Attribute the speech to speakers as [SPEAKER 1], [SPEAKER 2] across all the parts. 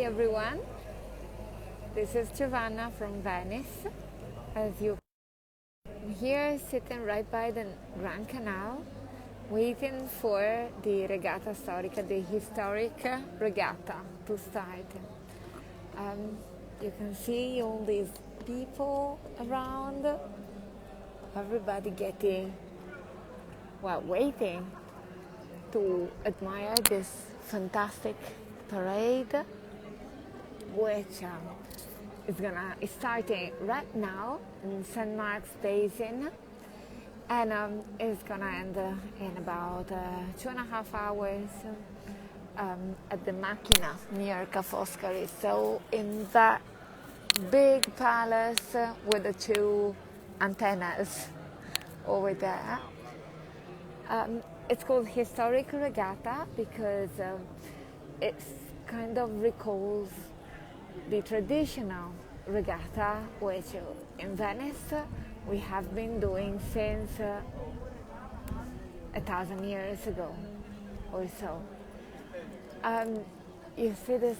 [SPEAKER 1] everyone, this is Giovanna from Venice. As you here sitting right by the Grand Canal, waiting for the Regatta Storica, the Historic Regatta to start. You can see all these people around, everybody waiting to admire this fantastic parade, which is starting right now in St. Mark's Basin, and is gonna end in about 2.5 hours at the Macchina near Ca' Foscari. So in that big palace with the two antennas over there. It's called Historic Regatta because it kind of recalls the traditional regatta, which in Venice we have been doing since 1,000 years ago or so. You see this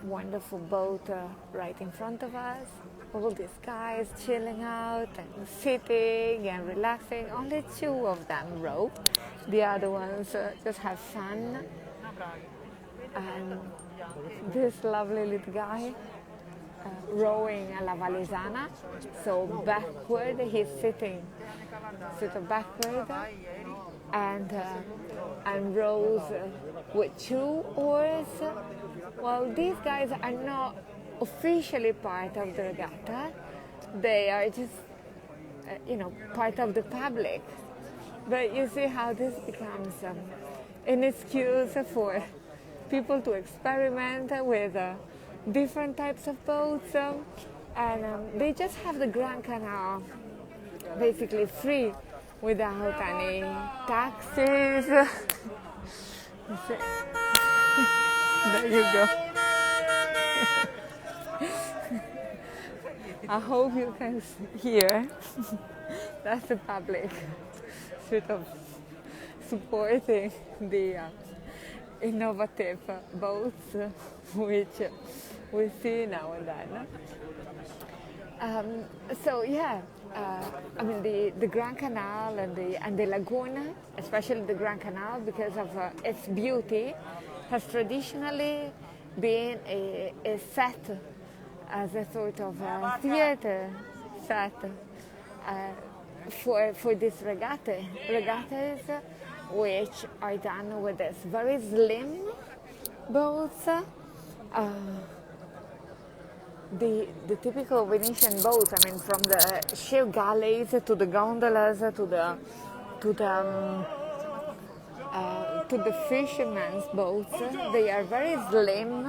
[SPEAKER 1] wonderful boat right in front of us. All these guys chilling out and sitting and relaxing. Only 2 of them row. The other ones just have fun. And this lovely little guy rowing a la Valesana, so backward, he's sitting backward and rows with 2 oars. Well, these guys are not officially part of the regatta. They are just, part of the public. But you see how this becomes an excuse for people to experiment with different types of boats, and they just have the Grand Canal basically free without any taxes. There you go. I hope you can hear. That's the public sort of supporting the innovative boats which we see now and then. The Grand Canal and the Laguna, especially the Grand Canal, because of its beauty, has traditionally been a set as a sort of theater set for these regattas, which are done with this very slim boats. The typical Venetian boats, from the sheer galleys to the gondolas to the fishermen's boats, they are very slim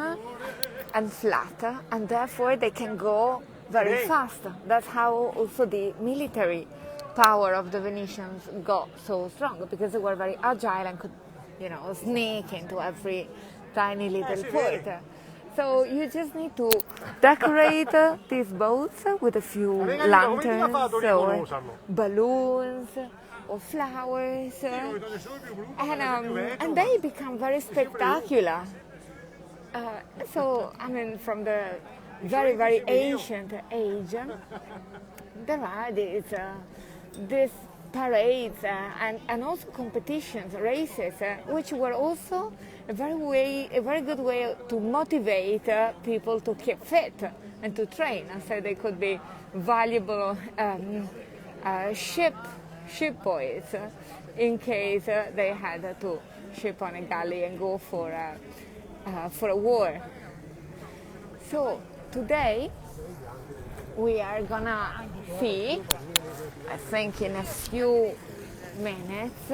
[SPEAKER 1] and flat, and therefore they can go very fast. That's how also the military power of the Venetians got so strong, because they were very agile and could, sneak into every tiny little port. So you just need to decorate these boats with a few lanterns or balloons or flowers, and they become very spectacular. From the very, very ancient age, there are these parades and also competitions, races, which were also a very good way to motivate people to keep fit and to train, so they could be valuable ship boys in case they had to ship on a galley and go for a war. So today we are gonna see, I think in a few minutes,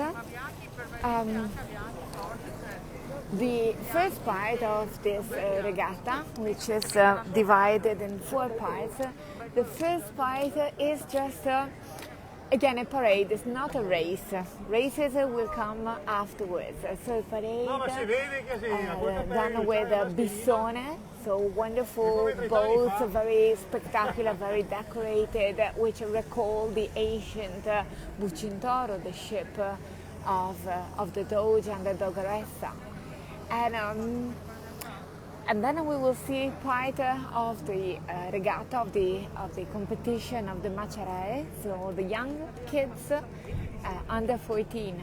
[SPEAKER 1] the first part of this regatta, which is divided in 4 parts. The first part is just, again, a parade. It's not a race. Races will come afterwards. So a parade done with bisone, so wonderful boats, very spectacular, very decorated, which recall the ancient Bucintoro, the ship of the Doge and the Dogaressa. And And then we will see part of the regatta, of the competition of the Macerae, so the young kids under 14.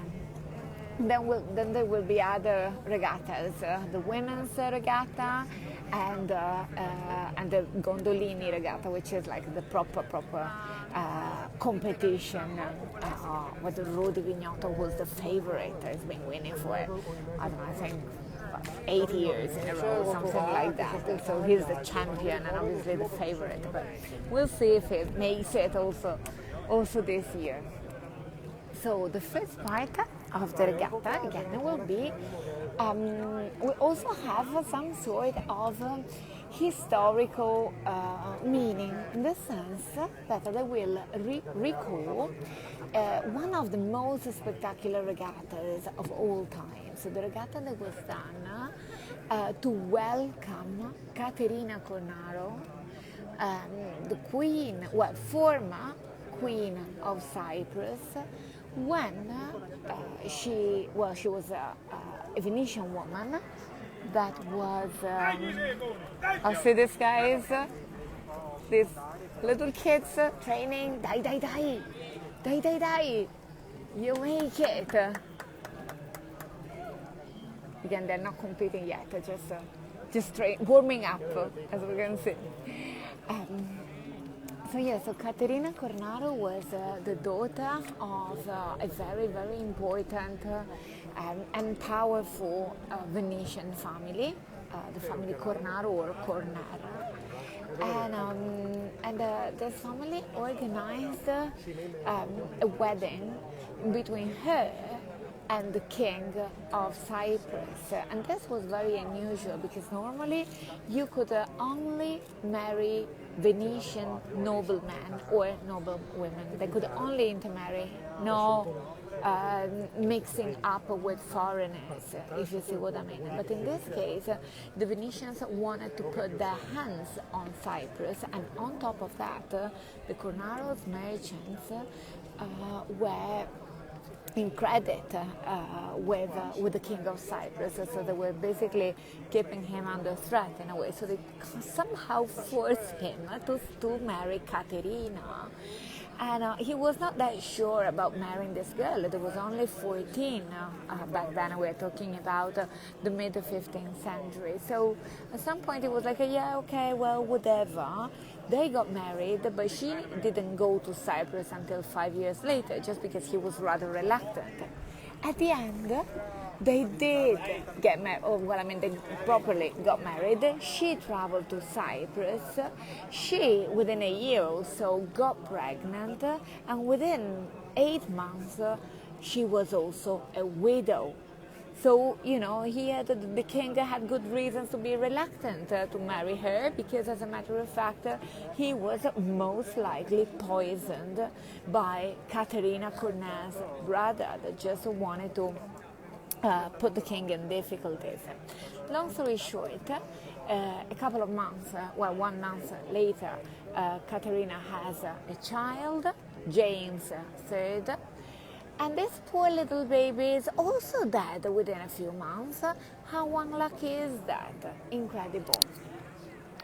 [SPEAKER 1] Then there will be other regattas, the women's regatta and the gondolini regatta, which is like the proper competition. What Rudy Vignotto was the favorite, has been winning for, I don't know, I think 8 years in a row, something like that. So he's the champion and obviously the favorite. But we'll see if it makes it also this year. So the first part of the regatta again will be, we also have some sort of historical meaning, in the sense that they will recall one of the most spectacular regattas of all time. So the regatta that was done to welcome Caterina Cornaro, the queen, former queen of Cyprus, when she was a Venetian woman that was, I see these guys, these little kids training, die, you make it. Again, they're not competing yet, just warming up, as we can see. So Caterina Cornaro was the daughter of a very, very important and powerful Venetian family, the family Cornaro or Cornara. And this family organized a wedding between her and the king of Cyprus. And this was very unusual because normally you could only marry Venetian noblemen or noble women. They could only intermarry, no mixing up with foreigners, if you see what I mean. But in this case, the Venetians wanted to put their hands on Cyprus, and on top of that, the Cornaro's merchants were in credit with the king of Cyprus, so they were basically keeping him under threat in a way. So they somehow forced him to marry Caterina. And he was not that sure about marrying this girl. He was only 14 back then. We're talking about the mid-15th century. So at some point he was like, yeah, okay, well, whatever. They got married, but she didn't go to Cyprus until 5 years later, just because he was rather reluctant. At the end, they did get married, they properly got married. She traveled to Cyprus. She, within a year or so, got pregnant, and within 8 months, she was also a widow. So, the king had good reasons to be reluctant to marry her, because as a matter of fact, he was most likely poisoned by Caterina Cornar's brother that just wanted to put the king in difficulties. Long story short, a couple of months, 1 month later, Caterina has a child, James III, and this poor little baby is also dead within a few months. How unlucky is that? Incredible.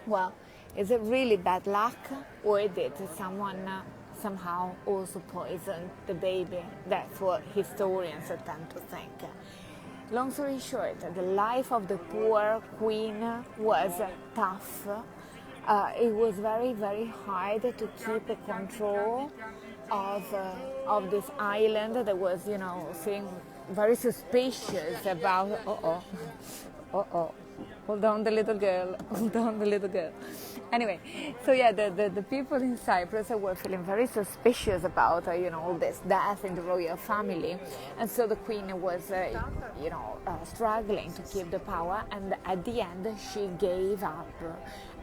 [SPEAKER 1] Well, is it really bad luck, or did someone somehow also poison the baby? That's what historians tend to think. Long story short, the life of the poor queen was tough. It was very, very hard to keep the control of this island that was, seeing very suspicious about. Hold on, the little girl. Anyway, so yeah, the people in Cyprus were feeling very suspicious about, all this death in the royal family. And so the queen was, struggling to keep the power. And at the end, she gave up.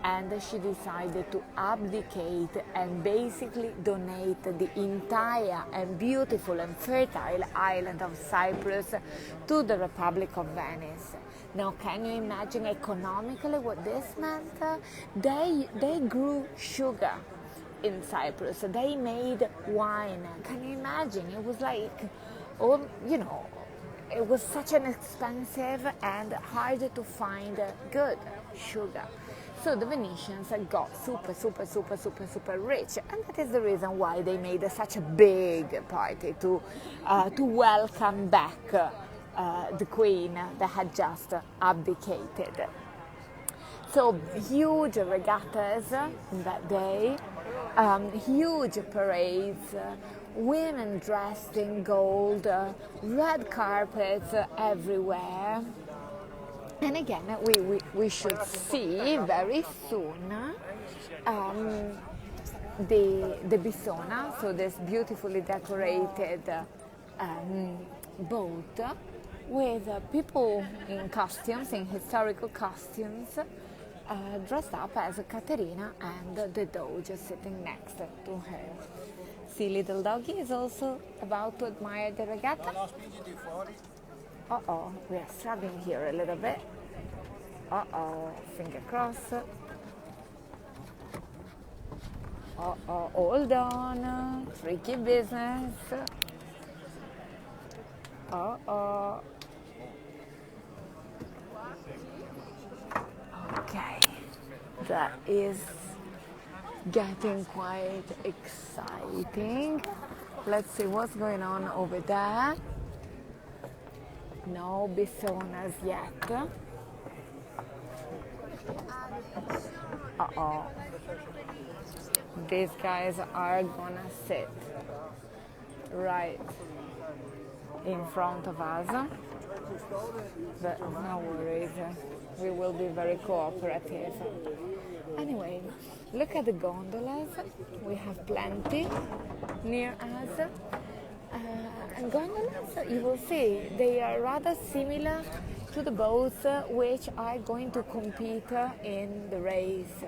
[SPEAKER 1] And she decided to abdicate and basically donate the entire and beautiful and fertile island of Cyprus to the Republic of Venice. Now, can you imagine economically what this meant? They grew sugar in Cyprus. They made wine. Can you imagine? It was like, it was such an expensive and hard to find good sugar. So the Venetians got super rich, and that is the reason why they made such a big party to welcome back the queen that had just abdicated. So huge regattas that day, huge parades, women dressed in gold, red carpets everywhere. And again, we should see very soon the Bisona, so this beautifully decorated boat with people in costumes, in historical costumes, dressed up as Caterina and the Doge sitting next to her. See, little doggy is also about to admire the regatta. Uh-oh, we are struggling here a little bit. Uh-oh, finger crossed. Uh-oh, hold on, tricky business. Uh-oh. Okay, that is getting quite exciting. Let's see what's going on over there. No Bisonas yet. Uh-oh. These guys are gonna sit right in front of us. But no worries, we will be very cooperative. Anyway, look at the gondolas. We have plenty near us. And gondolas, you will see, they are rather similar to the boats which are going to compete in the race.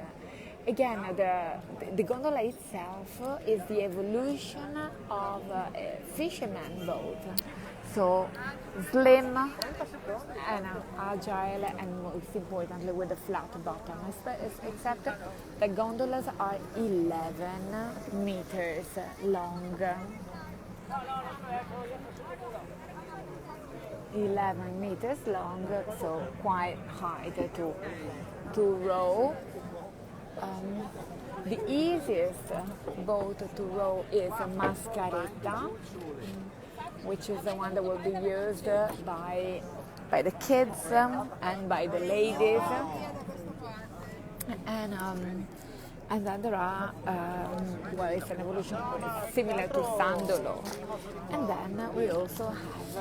[SPEAKER 1] Again, the gondola itself is the evolution of a fisherman boat. So slim and agile, and most importantly with a flat bottom, except the gondolas are 11 meters long. 11 meters long, so quite hard to row. The easiest boat to row is a Mascaretta, which is the one that will be used by the kids and by the ladies. And then there are, well, it's an evolution similar to Sandolo. And then we also have,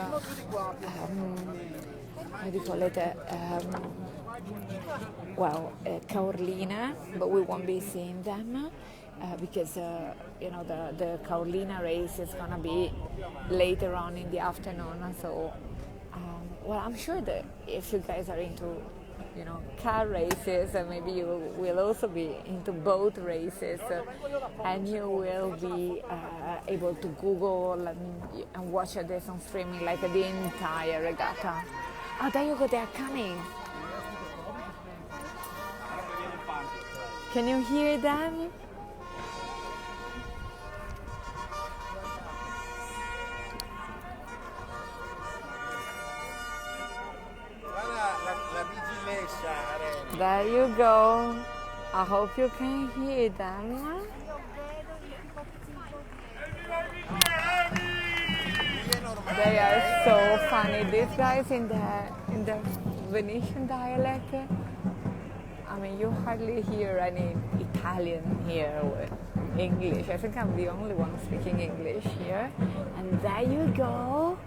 [SPEAKER 1] how do you call it, Caorline, but we won't be seeing them because, the Caorline race is going to be later on in the afternoon. So, I'm sure that if you guys are into car races, and maybe you will also be into boat races, and you will be able to Google and watch this on streaming, like the entire regatta. Oh, there you go, they are coming. Can you hear them? There you go. I hope you can hear them. They are so funny. These guys in the Venetian dialect. I mean, you hardly hear any Italian here with English. I think I'm the only one speaking English here. And there you go.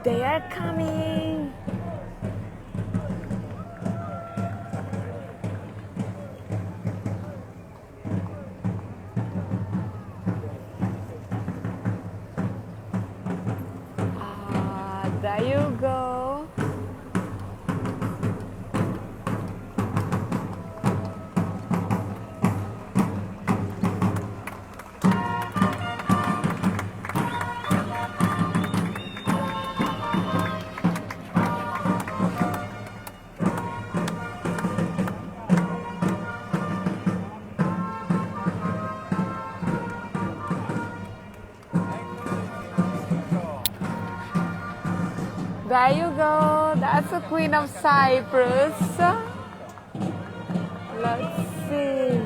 [SPEAKER 1] They are coming. There you go. Oh, that's the Queen of Cyprus. Let's see.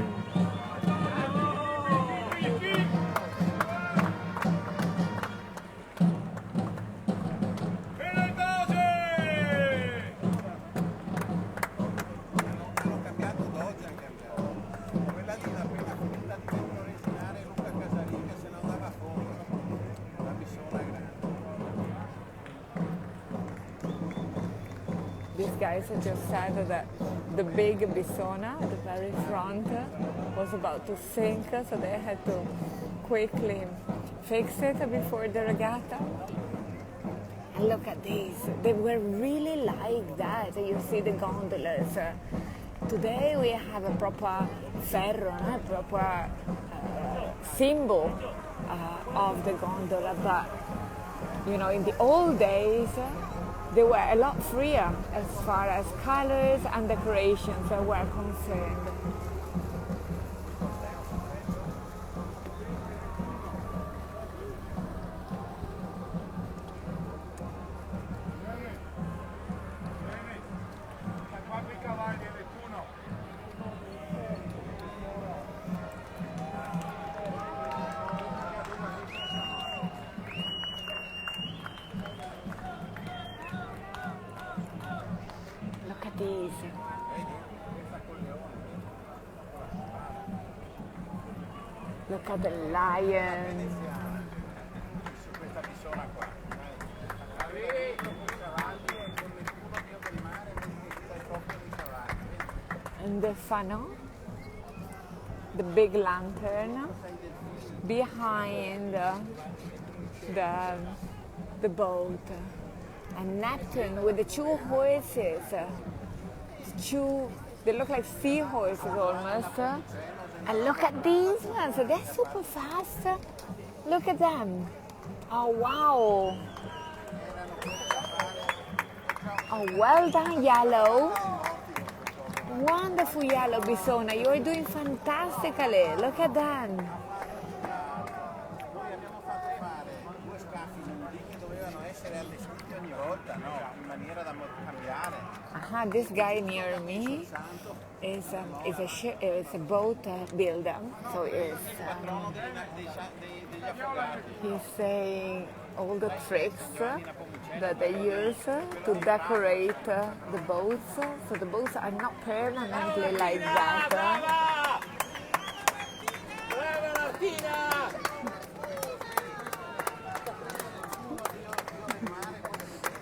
[SPEAKER 1] These guys just said that the big Bisona at the very front was about to sink, so they had to quickly fix it before the regatta. And look at these, they were really like that. You see the gondolas. Today we have a proper ferro, a proper symbol of the gondola, but you know, in the old days, they were a lot freer as far as colors and decorations were concerned. Look at the lion. And the funnel, the big lantern behind the boat. And Neptune with the two horses. They look like seahorses almost. And look at these ones, they're super fast. Look at them. Oh, wow. Oh, well done, Yellow. Wonderful, Yellow Bisona. You are doing fantastically. Look at them. This guy near me is a boat builder, so he's saying all the tricks that they use to decorate the boats, so the boats are not permanently like that.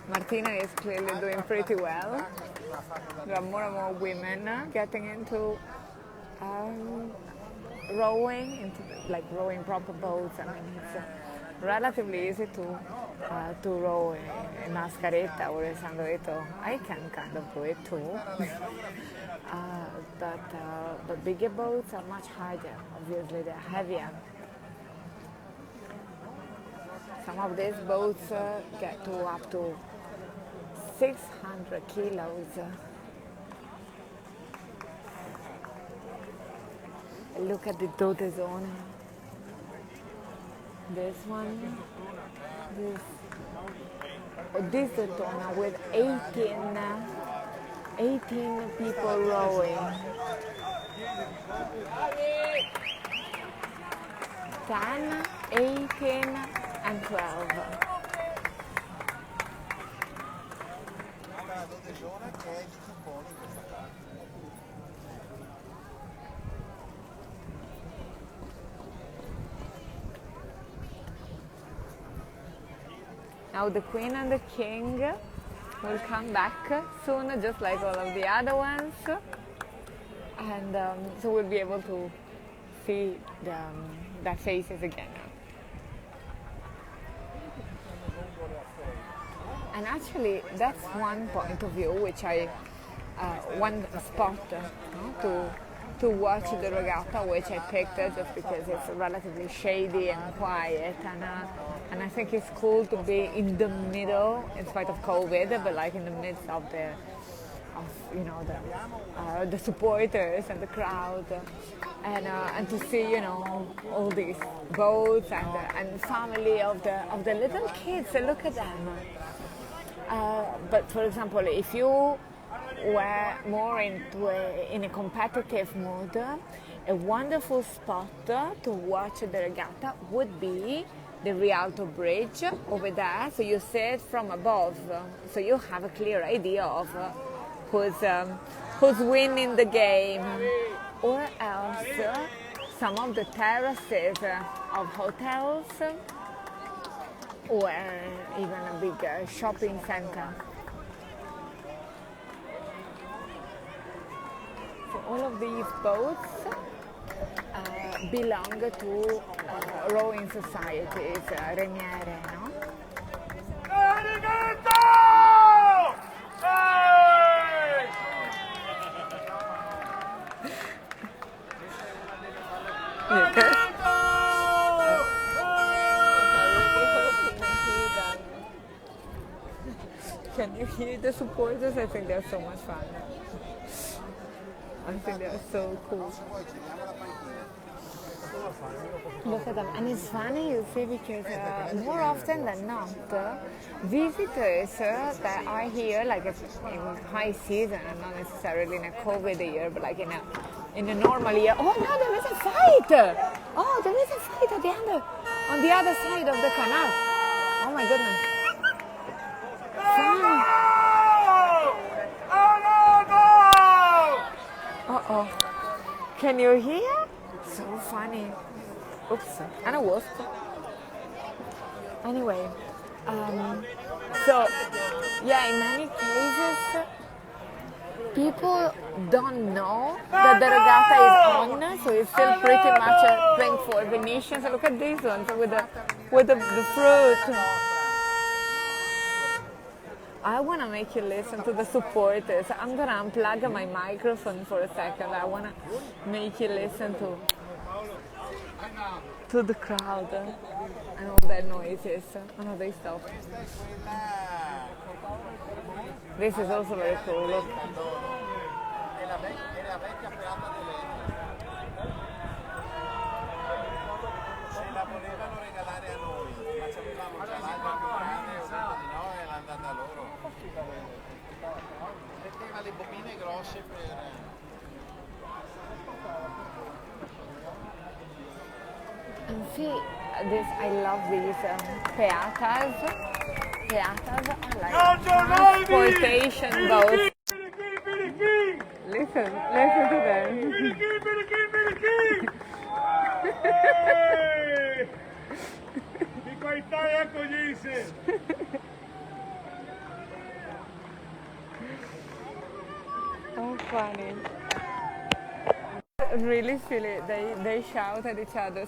[SPEAKER 1] Martina is clearly doing pretty well. There are more and more women getting into rowing, rowing proper boats. I mean, it's relatively easy to row in Mascaretta or in San Loreto. I can kind of do it too. But bigger boats are much harder. Obviously, they're heavier. Some of these boats get to up to 600 kilos. Look at the Dote Zone. This one, this Daytona with 18 people rowing. 10, 18, and 12. Now the Queen and the King will come back soon, just like all of the other ones, and so we'll be able to see their faces again. And actually, that's one point of view which one spot to watch the regatta, which I picked just because it's relatively shady and quiet, and I think it's cool to be in the middle, in spite of COVID, but like in the midst of the supporters and the crowd, and to see all these boats and family of the little kids. Look at them. But for example, if you were more in a competitive mood, a wonderful spot to watch the regatta would be the Rialto Bridge over there. So you see it from above, so you have a clear idea of who's winning the game. Or else some of the terraces of hotels, or even a big shopping center. So all of these boats belong to rowing societies, reniere, no? Can you hear the supporters? I think they're so much fun. I think they're so cool. Look at them, and it's funny, you see, because more often than not, visitors that are here, like in high season, and not necessarily in a COVID year, but like in a normal year. Oh no, there is a fight! Oh, there is a fight at the end, on the other side of the canal. Oh my goodness. Fun. Uh-oh. Can you hear? So funny. Oops, and a wasp. Anyway, so yeah, in many cases, people don't know that the regatta is on, so it's still pretty much playing for Venetians. Look at these ones with the fruit. I want to make you listen to the supporters. I'm going to unplug my microphone for a second. I want to make you listen to the crowd and all their noises. Oh no, they stop. This is also very cool. Look. And see, I love these peatas. Peatas are like transportation boats. Listen to them. So funny. Really silly. They shout at each other,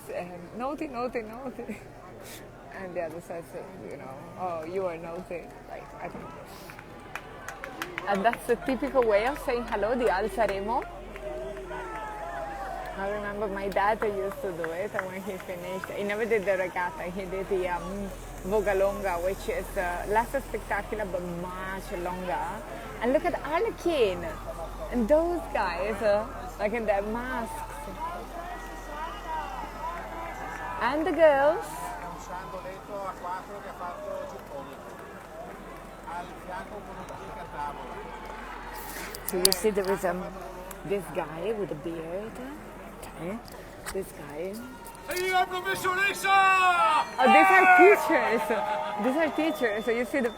[SPEAKER 1] naughty, naughty, naughty. And the other says, oh, you are naughty. Like, I think. And that's the typical way of saying hello, the alzaremo. I remember my dad used to do it, and when he finished, he never did the regatta, he did the voga longa, which is less spectacular but much longer. And look at Arlequin and those guys, like in their masks. And the girls. So you see there is this guy with a beard. Okay. This guy. Oh, these are teachers. So you see the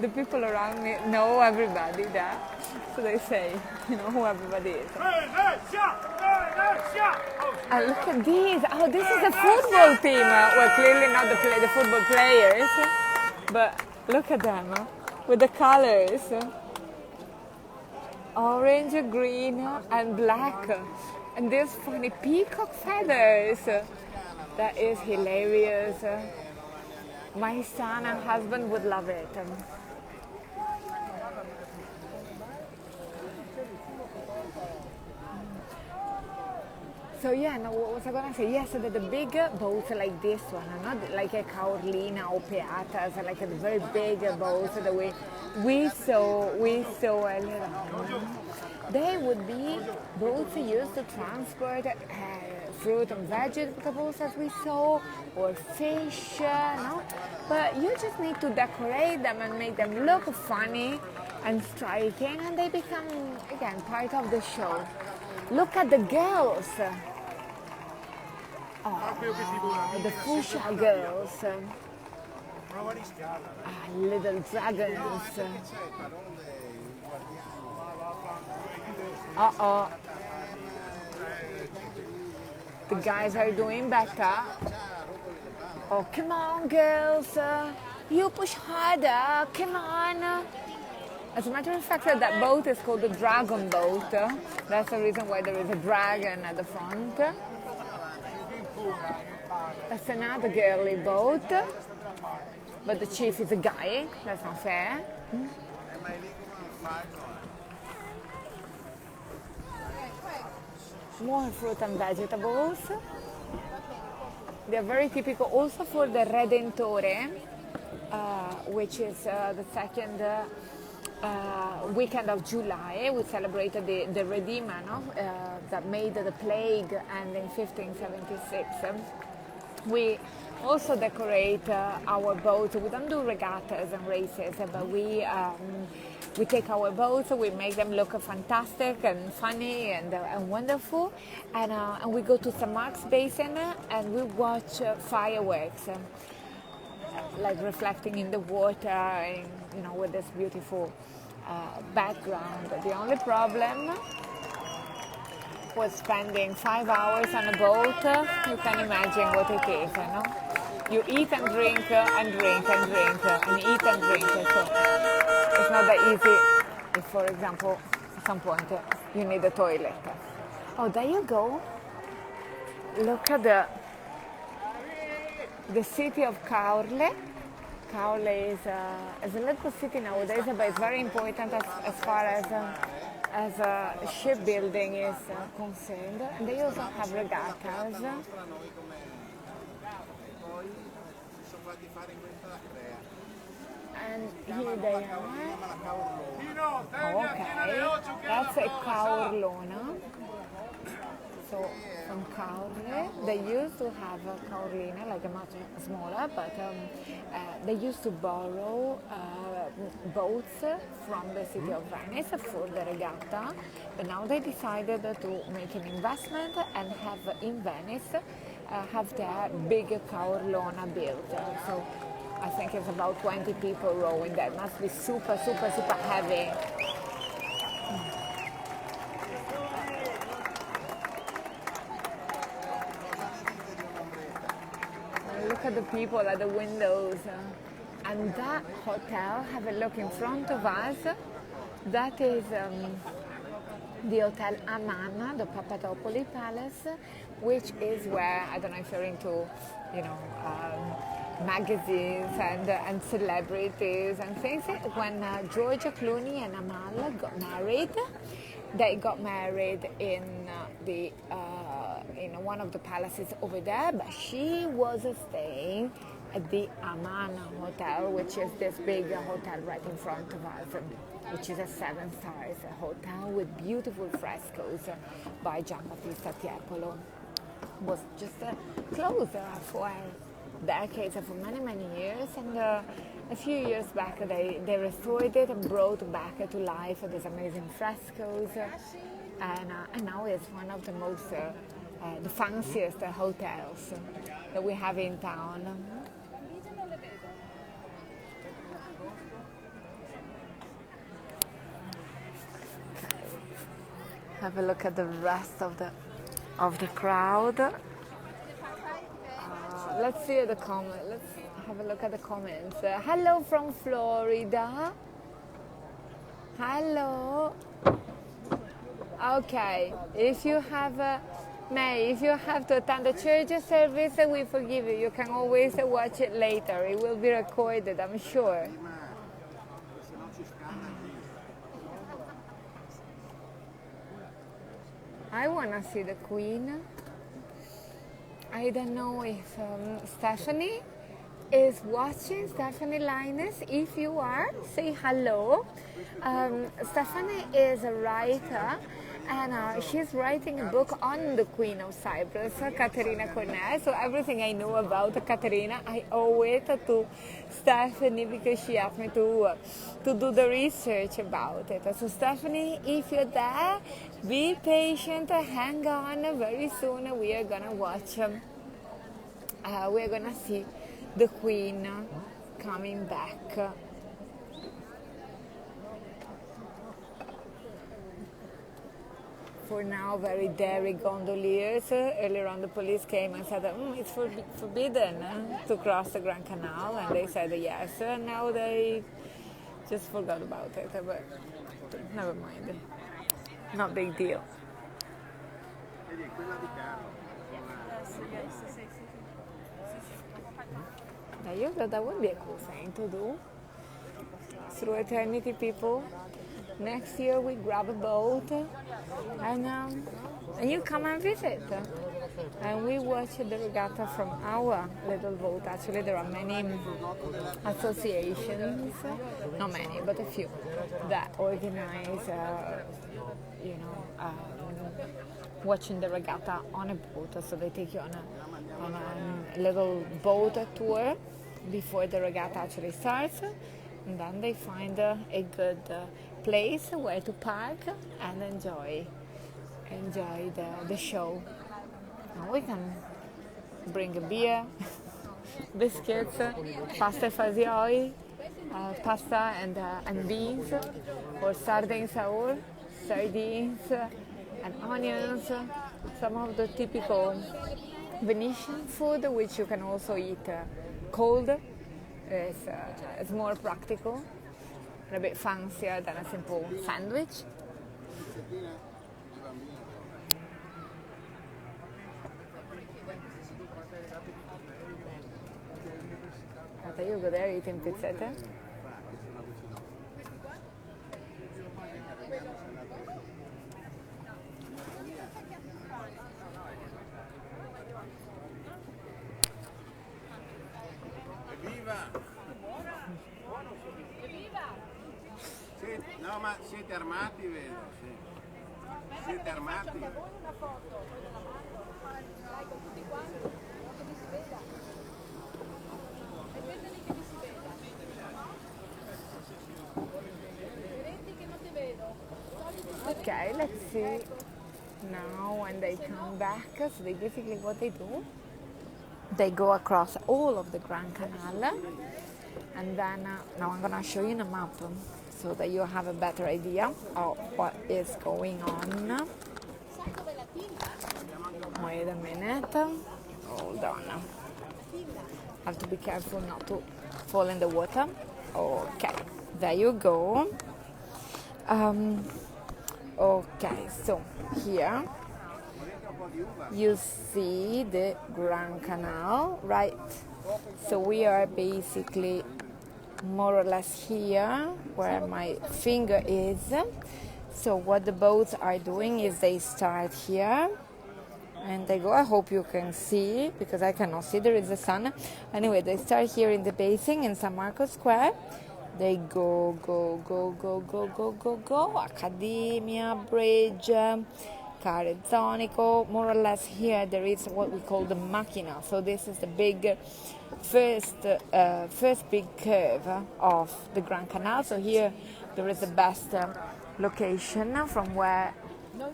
[SPEAKER 1] people around me know everybody there. So they say, who everybody is. And look at these. Oh, this is a football team. Well, clearly not the football players, but look at them with the colors. Orange, green, and black. And there's funny peacock feathers. That is hilarious. My son and husband would love it. So yeah, no, what was I gonna say? Yes, so the big boats like this one, not like a Caorlina or Peatas, like the very big boats that we saw earlier on. They would be boats used to transport fruit and vegetables as we saw, or fish, no? But you just need to decorate them and make them look funny and striking, and they become, again, part of the show. Look at the girls. Oh, the fuchsia girls. Little dragons. Uh-oh. The guys are doing better. Oh, come on, girls. You push harder. Come on. As a matter of fact, that boat is called the dragon boat. That's the reason why there is a dragon at the front. That's another girly boat. But the chief is a guy. That's not fair. More fruit and vegetables. They are very typical also for the Redentore, which is the second weekend of July. We celebrated the Redeemer, no? That made the plague end in 1576. We also decorate our boats. We don't do regattas and races, but we take our boats, we make them look fantastic and funny and wonderful, and we go to St. Mark's Basin and we watch fireworks, like reflecting in the water, and, you know, with this beautiful background. The only problem was spending 5 hours on a boat. You can imagine what it is, you know? You eat and drink and drink and drink and eat and drink. So it's not that easy if, for example, at some point you need a toilet. Oh, there you go. Look at the city of Caorle. Caorle is a little city nowadays, but it's very important as far as shipbuilding is concerned. And they also have regattas. And here they are. Okay, that's a Caorlona. So from Caorle, they used to have a Caorlina, like a much smaller, but they used to borrow boats from the city of Venice for the regatta. But now they decided to make an investment and have in Venice have their big Caorlona built. So I think it's about 20 people rowing that. Must be super, super, super heavy. Look at the people at the windows. And that hotel, have a look in front of us. That is the Hotel Amanna, the Papatopoli Palace, which is where, I don't know if you're into, you know, magazines and celebrities and things. When George Clooney and Amal got married, they got married in one of the palaces over there, but she was staying at the Amanna Hotel, which is this big hotel right in front of us, which is a 7-star hotel with beautiful frescoes by Giambattista Tiepolo. Was just closed for decades, for many, many years, and a few years back they restored it and brought back to life these amazing frescoes, and now it's one of the most, the fanciest hotels that we have in town. Have a look at the rest of the crowd. Let's see the comments. Let's have a look at the comments. Hello from Florida. Hello. Okay. If you have if you have to attend the church service, we forgive you. You can always watch it later. It will be recorded, I'm sure. I want to see the Queen. I don't know if Stephanie is watching. Stephanie Linus, if you are, say hello. Stephanie is a writer and she's writing a book on the Queen of Cyprus, Caterina Cornell. So everything I know about Caterina, I owe it to Stephanie, because she asked me to do the research about it. So Stephanie, if you're there, be patient, hang on. Very soon we are gonna watch. We're gonna see the Queen coming back. For now, very daring gondoliers. Earlier on, the police came and said, it's forbidden to cross the Grand Canal, and they said yes. Now they just forgot about it, but never mind. Not big deal. That would be a cool thing to do. Through eternity, people. Next year we grab a boat and you come and visit. And we watch the regatta from our little boat. Actually, there are many associations, not many, but a few, that organize, watching the regatta on a boat. So they take you on a little boat tour before the regatta actually starts, and then they find a good place where to park and enjoy the show. And we can bring a beer, biscuits, pasta fagioli, pasta and beans, or sardines saur, sardines and onions, some of the typical Venetian food, which you can also eat cold. It's more practical and a bit fancier than a simple sandwich. You go there eating pizzetta.
[SPEAKER 2] No, ma siete armati, vedo. Sì. Siete armati? Una foto con tutti quanti, che mi si veda. E questa lì che mi si veda. Vedi che non ti vedo.
[SPEAKER 1] Okay, let's see now when they come back. So they basically, what they do, they go across all of the Grand Canal, and then now I'm gonna show you in a map so that you have a better idea of what is going on. Wait a minute, hold on. Have to be careful not to fall in the water. Okay, there you go. Okay, so here you see the Grand Canal, right? So we are basically more or less here where my finger is. So what the boats are doing is they start here and they go. I hope you can see, because I cannot see, there is the sun. Anyway, they start here in the basin in San Marco Square. They go, Accademia, Bridge, Carezzonico. More or less here there is what we call the Macchina. So this is the big first big curve of the Grand Canal. So here there is the best location from where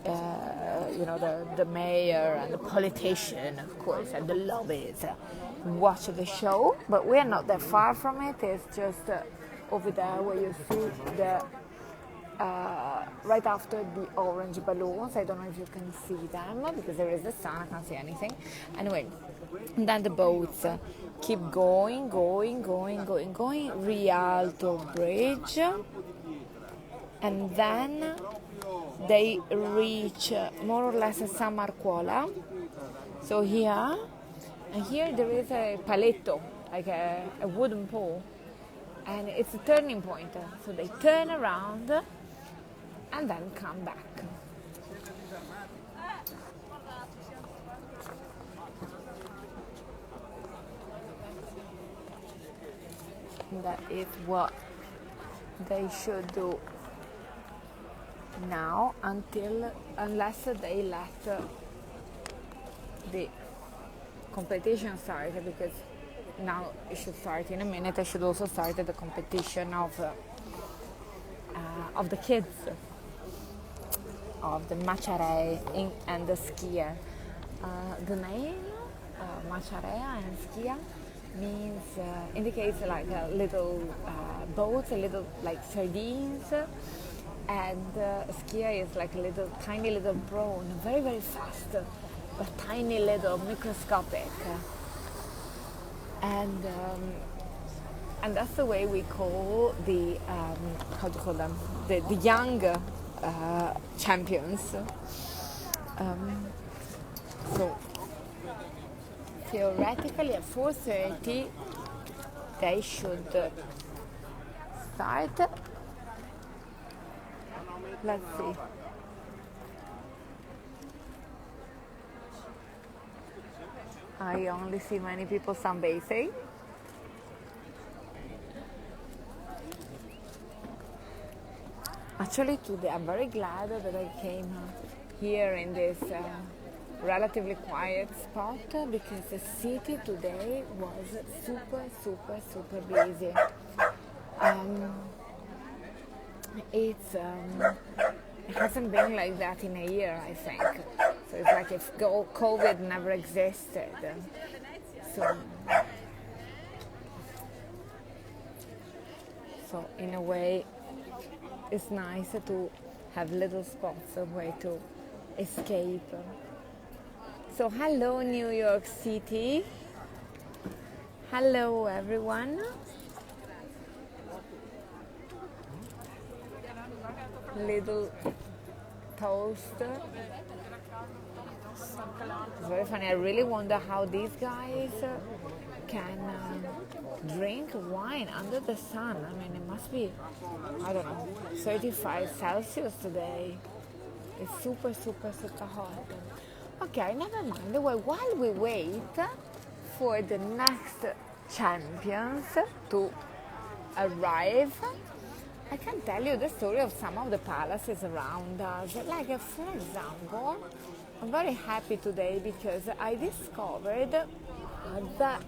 [SPEAKER 1] the mayor and the politician, of course, and the lobbies watch the show. But we are not that far from it. It's just over there where you see the right after the orange balloons. I don't know if you can see them because there is the sun. I can't see anything. Anyway, and then the boats keep going. Rialto Bridge, and then they reach more or less San Marcuola. So here there is a paletto, like a wooden pole, and it's a turning point. So they turn around and then come back. That is what they should do. now unless they let the competition start, because now it should start in a minute. I should also start the competition of the kids, of the macharei and the skier. The name Macharea and skia means indicates like a little boats, a little like sardines, and skia is like a little tiny little prawn, very very fast, but tiny little microscopic, and that's the way we call the how to call them, the young champions. So theoretically at 4:30 they should start. Let's see. I only see many people sunbathing. Actually today I'm very glad that I came here in this relatively quiet spot, because the city today was super busy. It hasn't been like that in a year, I think. So it's like if COVID never existed. So in a way, it's nice to have little spots of way to escape. So hello New York City. Hello everyone. Little toast. It's very funny. I really wonder how these guys can drink wine under the sun. I mean, it must be, I don't know, 35 Celsius today. It's super hot. Okay, never mind. Well, while we wait for the next champions to arrive, I can tell you the story of some of the palaces around us. Like, for example, I'm very happy today because I discovered that,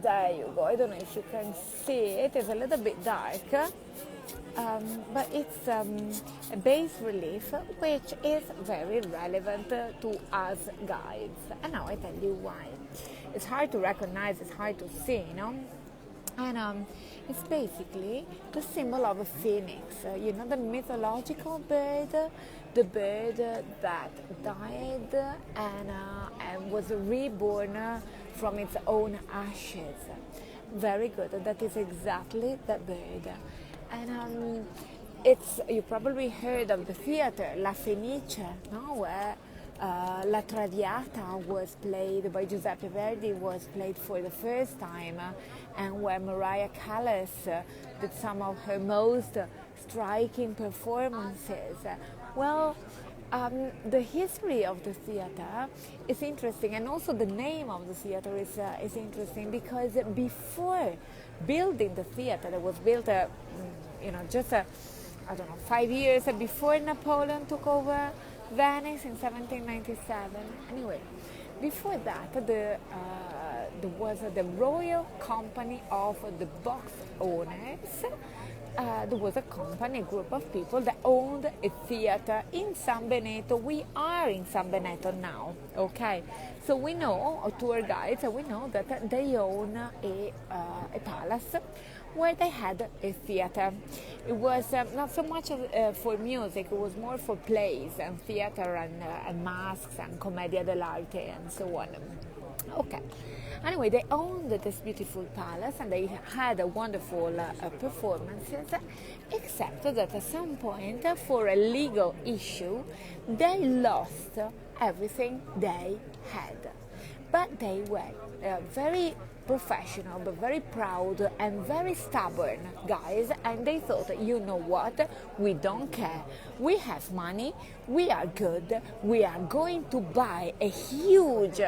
[SPEAKER 1] there you go, I don't know if you can see it, it's a little bit dark, but it's a bas relief which is very relevant to us guides. And now I tell you why. It's hard to recognize, it's hard to see, you know? And it's basically the symbol of a phoenix, you know, the mythological bird, the bird that died and was reborn from its own ashes. Very good, that is exactly that bird. And you probably heard of the theater La Fenice, no? Where La Traviata was played by Giuseppe Verdi, was played for the first time, and where Mariah Callas did some of her most striking performances. Well, the history of the theater is interesting, and also the name of the theater is interesting, because before building the theater, that was built, just 5 years before Napoleon took over Venice in 1797. Anyway, before that, there was the Royal Company of the Box Owners. There was a company, a group of people that owned a theater in San Benedetto. We are in San Benedetto now, okay? So we know, tour guides, we know that they own a palace where they had a theater. It was not so much for music, it was more for plays and theater and masks and commedia dell'arte and so on. Okay. Anyway, they owned this beautiful palace and they had a wonderful performances, except that at some point, for a legal issue, they lost everything they had. But they were very professional, but very proud and very stubborn guys. And they thought, you know what? We don't care. We have money. We are good. We are going to buy a huge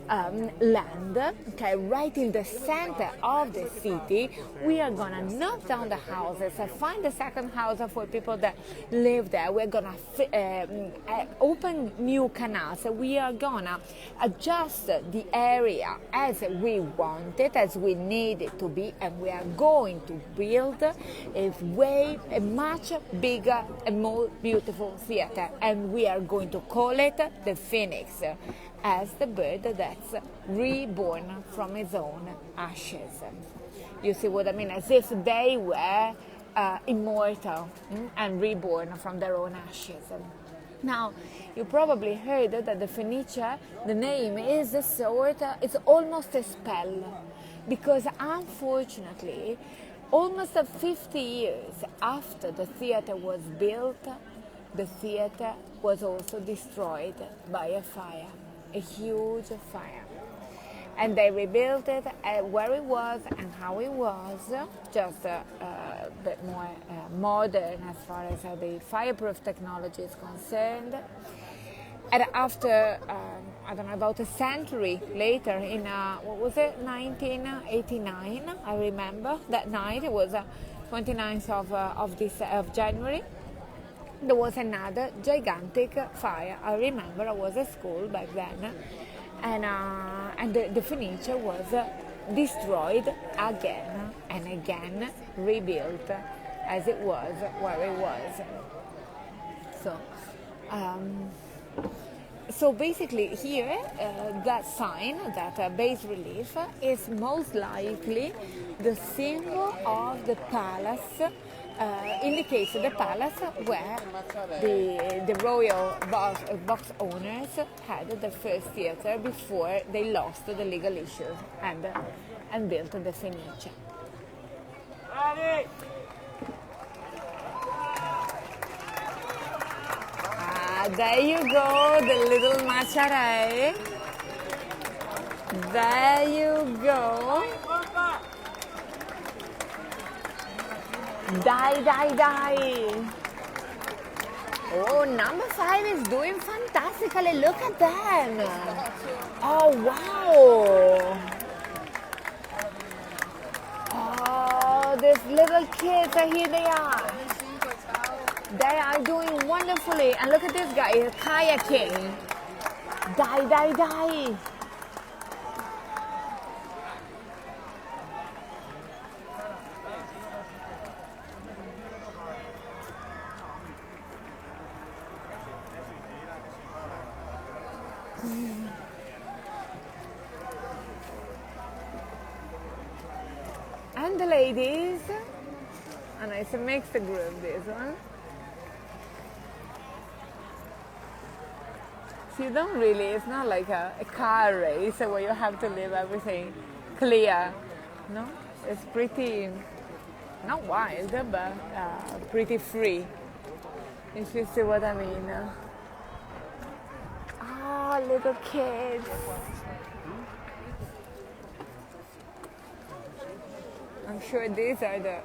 [SPEAKER 1] land, okay, right in the center of the city. We are gonna knock down the houses, find a second house for people that live there. We're gonna open new canals. We are gonna adjust the area as we want it, as we need it to be, and we are going to build a much bigger and more beautiful theater, and we are going to call it the Phoenix, as the bird that's reborn from its own ashes. You see what I mean? As if they were immortal and reborn from their own ashes. Now, you probably heard that the Fenice, the name is it's almost a spell, because unfortunately, almost 50 years after the theater was built, the theater was also destroyed by a fire, a huge fire. And they rebuilt it where it was and how it was, just a bit more modern as far as the fireproof technology is concerned. And after, I don't know, about a century later, in, 1989, I remember that night, it was 29th of January, there was another gigantic fire. I remember I was at school back then, and the Fenice was destroyed again and again, rebuilt as it was where it was. So basically here, that sign, that bas relief, is most likely the symbol of the palace, indicates the palace where the royal box owners had the first theater before they lost the legal issues and built the Fenice. There you go, the little Macharay. There you go. Die. Oh, number 5 is doing fantastically. Look at them. Oh, wow. Oh, these little kids, here they are. They are doing wonderfully. And look at this guy, he's kayaking. Die. And the ladies, and it's a mixed group, this one. So you don't really, it's not like a car race where you have to leave everything clear, no? It's pretty, not wild, but pretty free, if you see what I mean. Oh, little kids. I'm sure these are the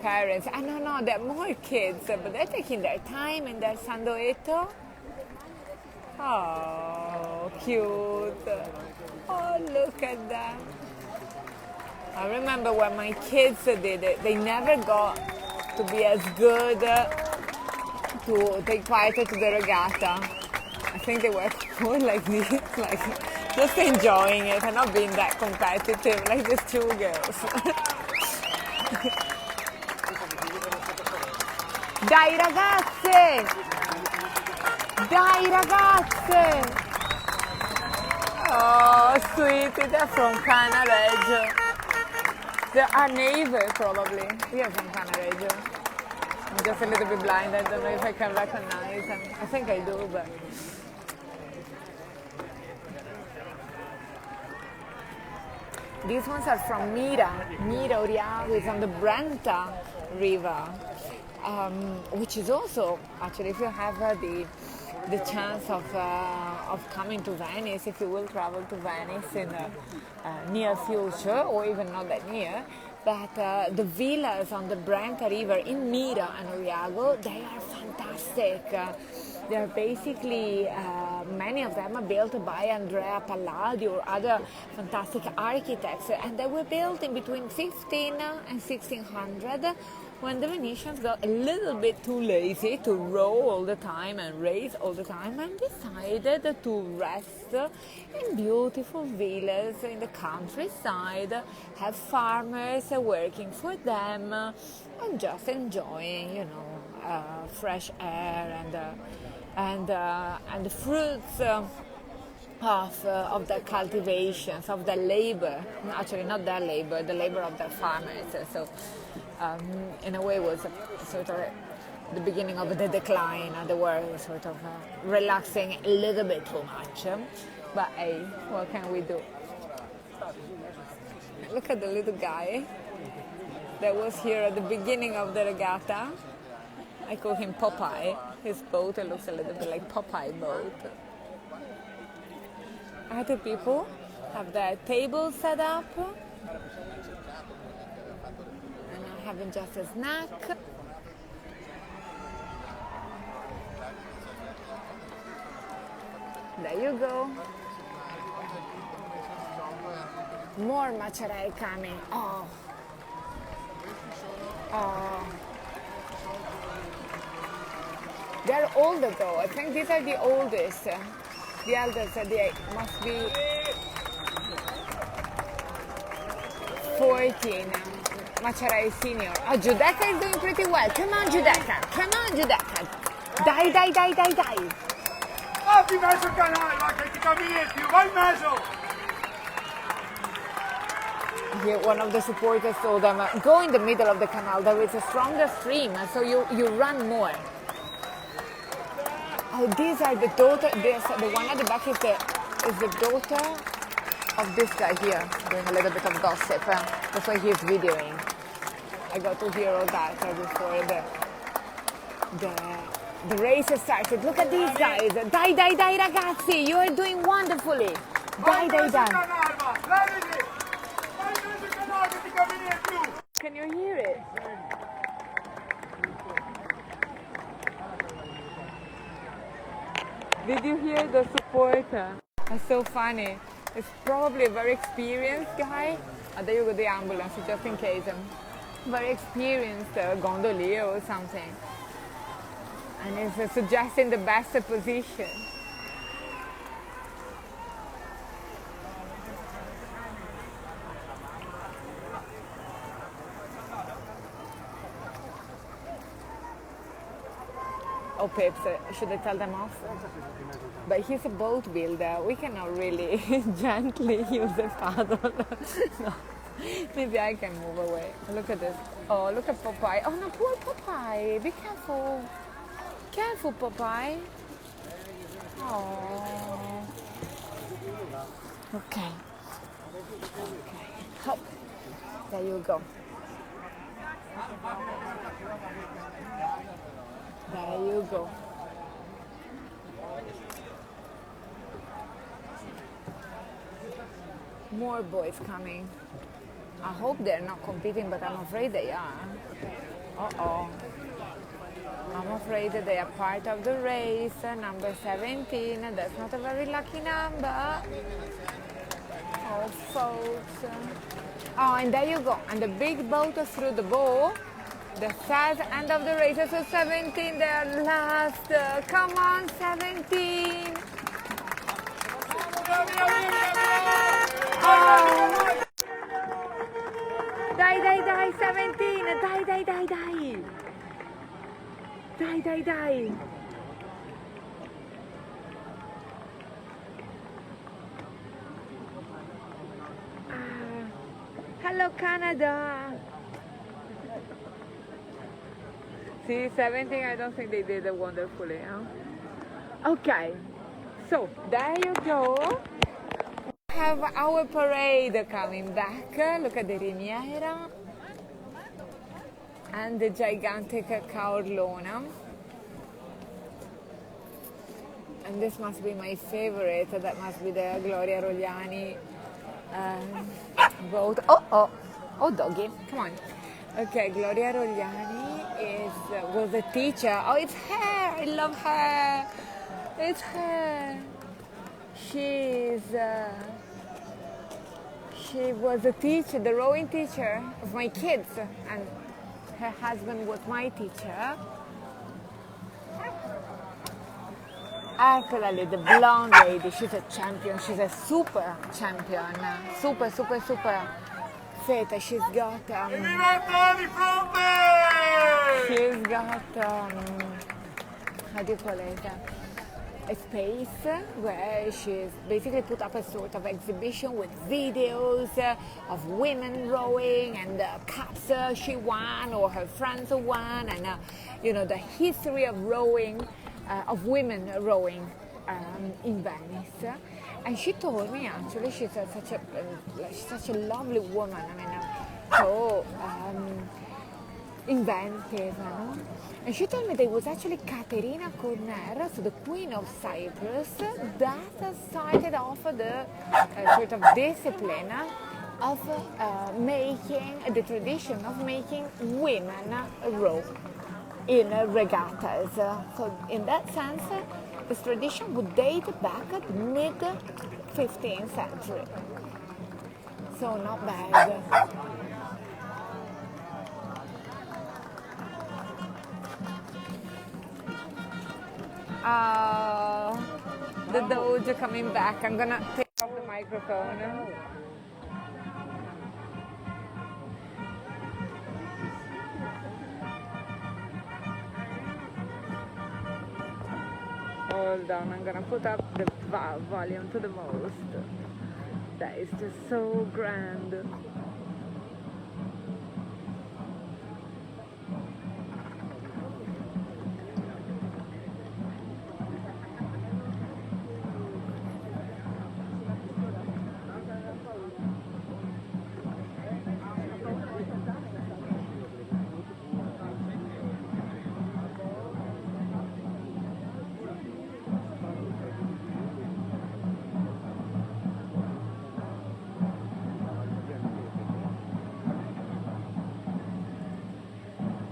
[SPEAKER 1] parents. No, there are more kids, but they're taking their time in their sandoetto. Oh, cute. Oh, look at them. I remember when my kids did it, they never got to be as good to take part to the regatta. I think they were more like this, like just enjoying it and not being that competitive like these two girls. Dai ragazze! Oh, sweetie, they're from Canareggio. They are neighbors, probably. We are from Canareggio. I'm just a little bit blind. I don't know if I can recognize them. I think I do, but... These ones are from Mira Oriago, is on the Brenta River, which is also, actually, if you have the the chance of coming to Venice, if you will travel to Venice in the near future, or even not that near, but the villas on the Brenta River in Mira and Oriago, they are fantastic. They're basically, many of them are built by Andrea Palladio or other fantastic architects, and they were built in between 15 and 1600, when the Venetians got a little bit too lazy to row all the time and race all the time, and decided to rest in beautiful villas in the countryside, have farmers working for them, and just enjoying, fresh air and the fruits of their cultivations, of their labor. Actually, not their labor, the labor of their farmers. So, in a way, was sort of the beginning of the decline. They were sort of relaxing a little bit too much. But hey, what can we do? Look at the little guy that was here at the beginning of the regatta. I call him Popeye. His boat, it looks a little bit like Popeye boat. Other people have their table set up and are having just a snack. There you go. More macerai coming. Oh. They're older though. I think these are the oldest. The elders, they must be 14. Macerai senior. Oh, Giudecca is doing pretty well. Come on, Giudecca. Come on, Giudecca. Dai.
[SPEAKER 3] Apri in mezzo al canale, va che ti cammini più, vai in mezzo!
[SPEAKER 1] Here, one of the supporters told them, go in the middle of the canal. There is a stronger stream, so you run more. Oh, these are the daughter. The one at the back is the daughter of this guy here, doing a little bit of gossip. That's why he's videoing. I got to hear all that before the race started. Look at these guys. Dai ragazzi, you are doing wonderfully. Dai. Can you hear it? Did you hear the supporter? It's so funny. It's probably a very experienced guy. There you go, the ambulance, just in case. Very experienced gondolier or something. And he's suggesting the best position. Oh, Pips, should I tell them off? But he's a boat builder. We cannot really gently use the paddle. No. Maybe I can move away. Look at this. Oh, look at Popeye. Oh, no, poor Popeye. Be careful. Careful, Popeye. Oh. Okay. Hop. There you go. There you go. More boys coming. I hope they're not competing, but I'm afraid they are. Uh-oh. I'm afraid that they are part of the race. Number 17. That's not a very lucky number. Oh, folks. Oh, and there you go. And the big boat through the bow. The sad end of the race. So 17, they are last. Come on, 17. Oh. Dai, 17. Dai. Hello, Canada. See, 17, I don't think they did it wonderfully, huh? Okay, so there you go. We have our parade coming back. Look at the Riniera and the gigantic Caorlona. and this must be my favorite. That must be the Gloria Rogliani vote. Oh, doggy, come on. Okay, Gloria Rogliani was a teacher. Oh, it's her. I love her. It's her. She was a teacher, the rowing teacher of my kids, and her husband was my teacher. Eccola lì, the blonde lady, she's a champion, she's a super champion, super feta, she's got, how do you call it, a space where she's basically put up a sort of exhibition with videos of women rowing and the cups she won or her friends won, and the history of rowing, of women rowing in Venice. And she told me, actually, she's such a lovely woman. I mean, so inventive, no? And she told me there was actually Caterina Corner, so the Queen of Cyprus, that started off the sort of discipline of making, the tradition of making women row in regattas. So in that sense, this tradition would date back at mid-15th century. So not bad. The Doge coming back. I'm gonna take off the microphone. Hold on, I'm gonna put up the volume to the most. That is just so grand.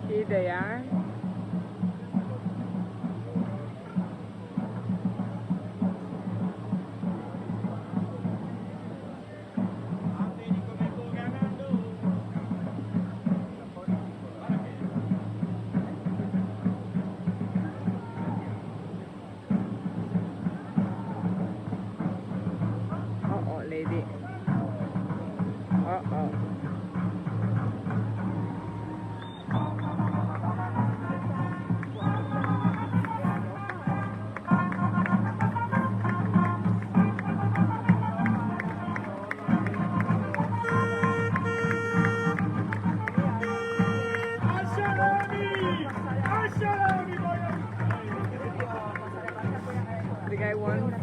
[SPEAKER 1] Here they are. Uh-oh, lady. Uh-oh. The guy wants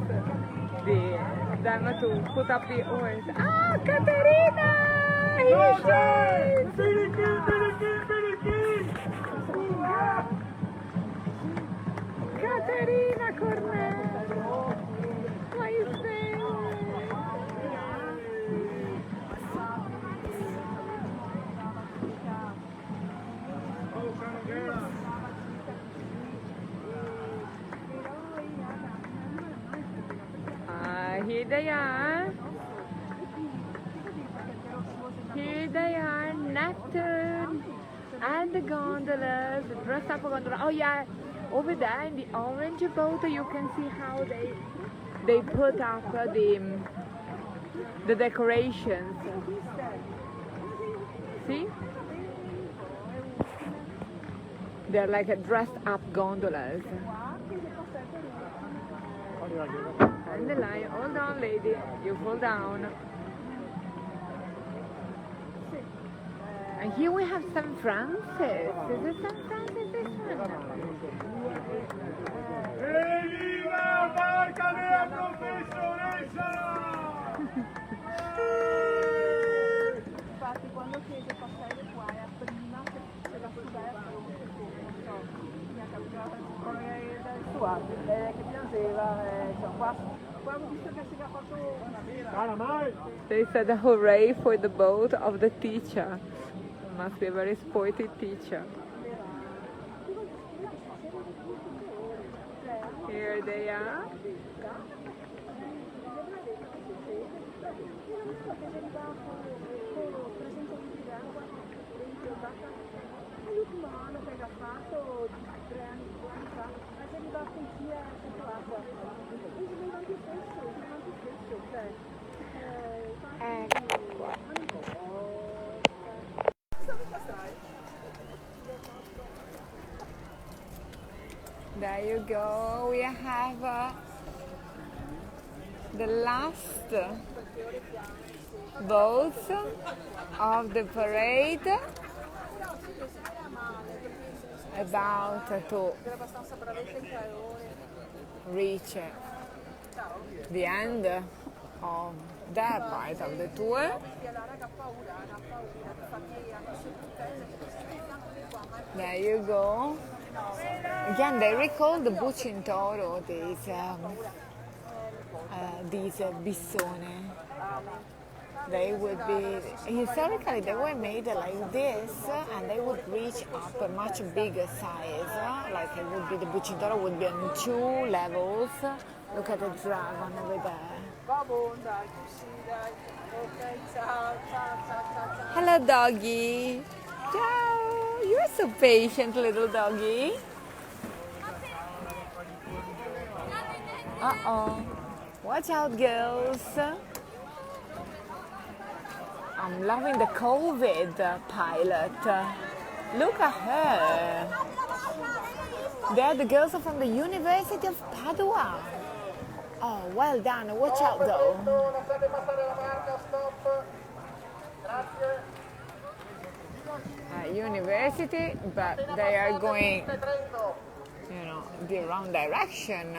[SPEAKER 1] them to put up the oars. Ah, Caterina! Here she is! Caterina Cornell! My favorite! Here they are. Here they are, Neptune and the gondolas, dressed up gondola. Oh yeah, over there in the orange boat, you can see how they put up the decorations. See? They're like dressed up gondolas. And the line, hold on lady, you fall down. And here we have St. Francis. Is it St. Francis, this one?
[SPEAKER 3] Viva Barca della professoressa!
[SPEAKER 4] Infatti quando chiede passare qua è prima che la sudare mi ha capitato come dal suo che faceva, cioè, qua ho visto che si era fatto
[SPEAKER 1] They said hooray for the boat of the teacher. Must be a very sporty teacher. Here they are.
[SPEAKER 4] l'ultimo anno che aveva fatto 3 anni, 2 anni fa, ma si è arrivato in Cia sotto l'acqua. E si vede anche spesso, cioè,
[SPEAKER 1] There you go. We have the last boats of the parade, about to reach the end of that part of the tour. There you go. Again, they recall the Bucintoro, these bissone. They would be, historically they were made like this, and they would reach up a much bigger size, like it would be, the Bucintoro would be on 2 levels. Look at the dragon over there. Hello doggy. Ciao. You're so patient, little doggy. Uh-oh. Watch out, girls. I'm loving the COVID pilot. Look at her. They're the girls from the University of Padua. Oh, well done. Watch out, though. University, but they are going, you know, the wrong direction.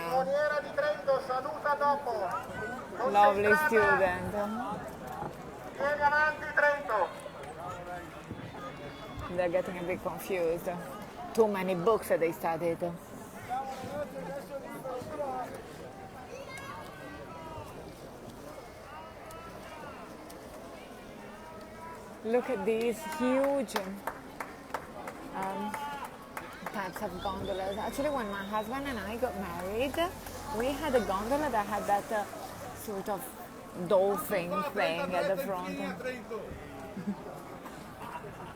[SPEAKER 1] Lovely student. They're getting a bit confused. Too many books that they studied. Look at these huge types of gondolas. Actually, when my husband and I got married, we had a gondola that had that sort of dolphin thing at the front.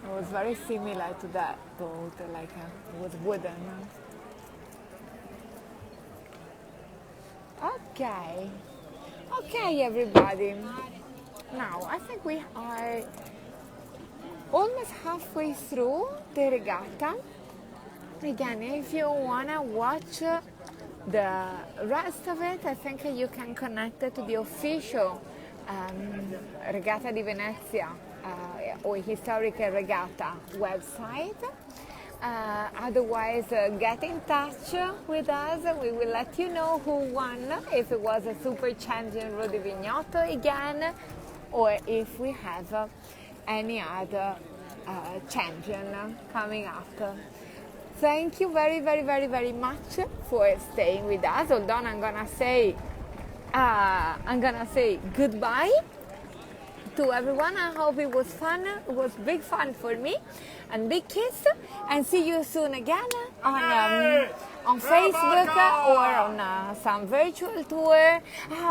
[SPEAKER 1] It was very similar to that boat, like it was wooden. Okay, everybody. Now I think we are almost halfway through the regatta. Again, if you wanna watch the rest of it, I think you can connect it to the official Regatta di Venezia or Historic Regatta website. Otherwise, get in touch with us. We will let you know who won, if it was a super champion Rodi Vignotto again, or if we have any other champion coming up. Thank you very, very, very, very much for staying with us. Hold on, I'm gonna say goodbye to everyone. I hope it was fun. It was big fun for me, and big kiss. And see you soon again on Facebook or on some virtual tour.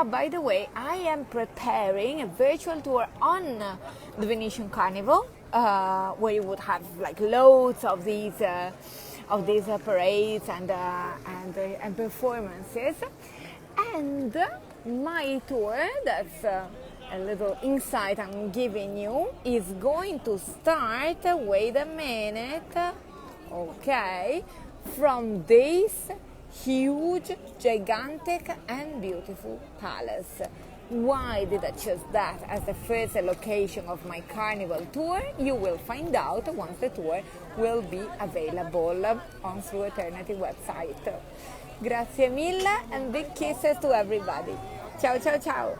[SPEAKER 1] By the way, I am preparing a virtual tour on the Venetian Carnival, where you would have like loads of these parades and performances. And my tour, that's a little insight I'm giving you, is going to start, wait a minute, okay, from this huge, gigantic and beautiful palace. Why did I choose that as the first location of my carnival tour? You will find out once the tour will be available on Through Eternity website. Grazie mille and big kisses to everybody. Ciao ciao ciao.